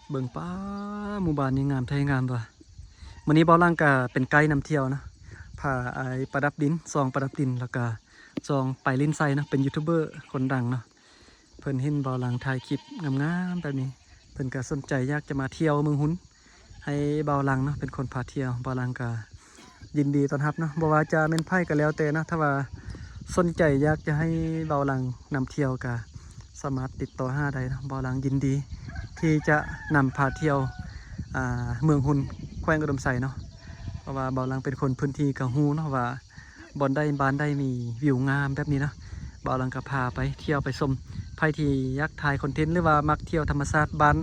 เบิ่งป้าหมู่บ้านนี้งามไทยงามว่ะวันนี้เบาล่างก็เป็นไกด์นำเที่ยวนะพาไอ้ประดับดินซองประดับดินแล้วก็ซองไปลิ้นไซนะเป็นยูทูบเบอร์คนดังเนาะเพิ่นเห็นเบาล่างถ่ายคลิปงามๆแบบนี้เพิ่นก็สนใจอยากจะมาเที่ยวเมืองหุนให้เบาล่างเนาะเป็นคนพาเที่ยวเบาล่างก็ยินดีต้อนรับเนาะบ่ว่าจะเป็นไผก็แล้วแต่นะถ้าว่าสนใจอยากจะให้เบาล่างนำเที่ยวก็สามารถติดต่อหาได้นะเบาล่างยินดีที่จะนำพาเที่ยวเมืองหุนแขวงอุดมไซเนาะเพราะว่าเบาลังเป็นคนพื้นที่กับฮูเนาะว่าบอนได้บ้านได้มีวิวงามแบบนี้เนาะเบาลังก็พาไปเที่ยวไปชมใครที่อยากถ่ายคอนเทนต์หรือว่ามักเที่ยวธรรมชาติบ้าน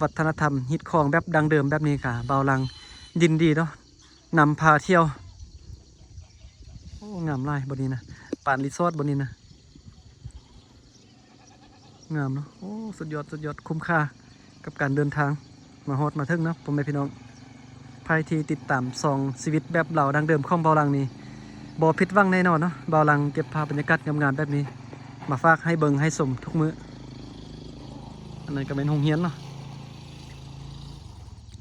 วัฒนธรรมฮิตของแบบดังเดิมแบบนี้ค่ะเบาลังยินดีเนาะนำพาเที่ยวโอ้งามไล่บนนี้นะป่านรีสอร์ทบนนี้นะงามเนาะโอ้สุดยอดคุ้มค่ากับการเดินทางมาฮอดมาถึงเนาะผมไม่พี่น้องใครที่ติดตามซองชีวิตแบบเหล่าดังเดิมของเบาลังนี่บ่ผิดหวังแน่นอนเนาะเบาลังเก็บภาพบรรยากาศงามๆแบบนี้มาฝากให้เบิ่งให้สมทุกมื้ออันนั้นก็เป็นโรงเรียนเนาะ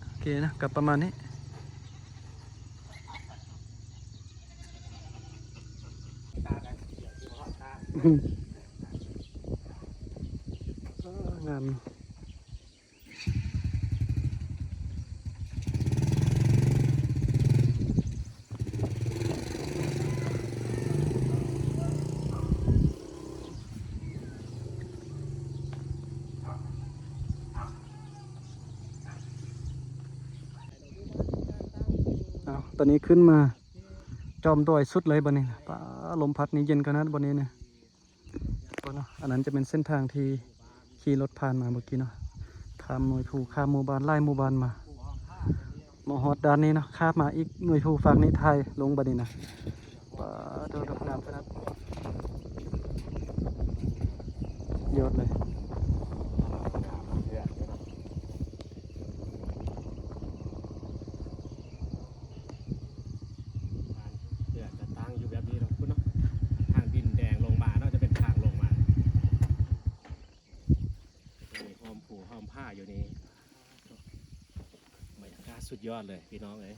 โอเคนะกับประมาณนี้งามตอนนี้ขึ้นมาจอมดอยสุดเลยบนนี้ป้าลมพัดนี่เย็นขนาดบนนี้เนี่ยเนาะอันนั้นจะเป็นเส้นทางที่ขี่รถผ่านมาเมื่อกี้เนาะข้ามหน่วยภูข้ามหมู่บ้านไล่หมู่บ้านมาฮอดด้านนี้เนาะข้ามมาอีกหน่วยภูฝั่งนี้ไทยลงบนนี้นะป้าดูดอกน้ำขนาดยอดเลยจะตั้งอยู่แบบนี้เนาะคุณเนาะทางดินแดงลงมาเนาะจะเป็นทางลงมามีหอมผูหอมผ้าอยู่นี่บรรยากาศสุดยอดเลยพี่น้องเลย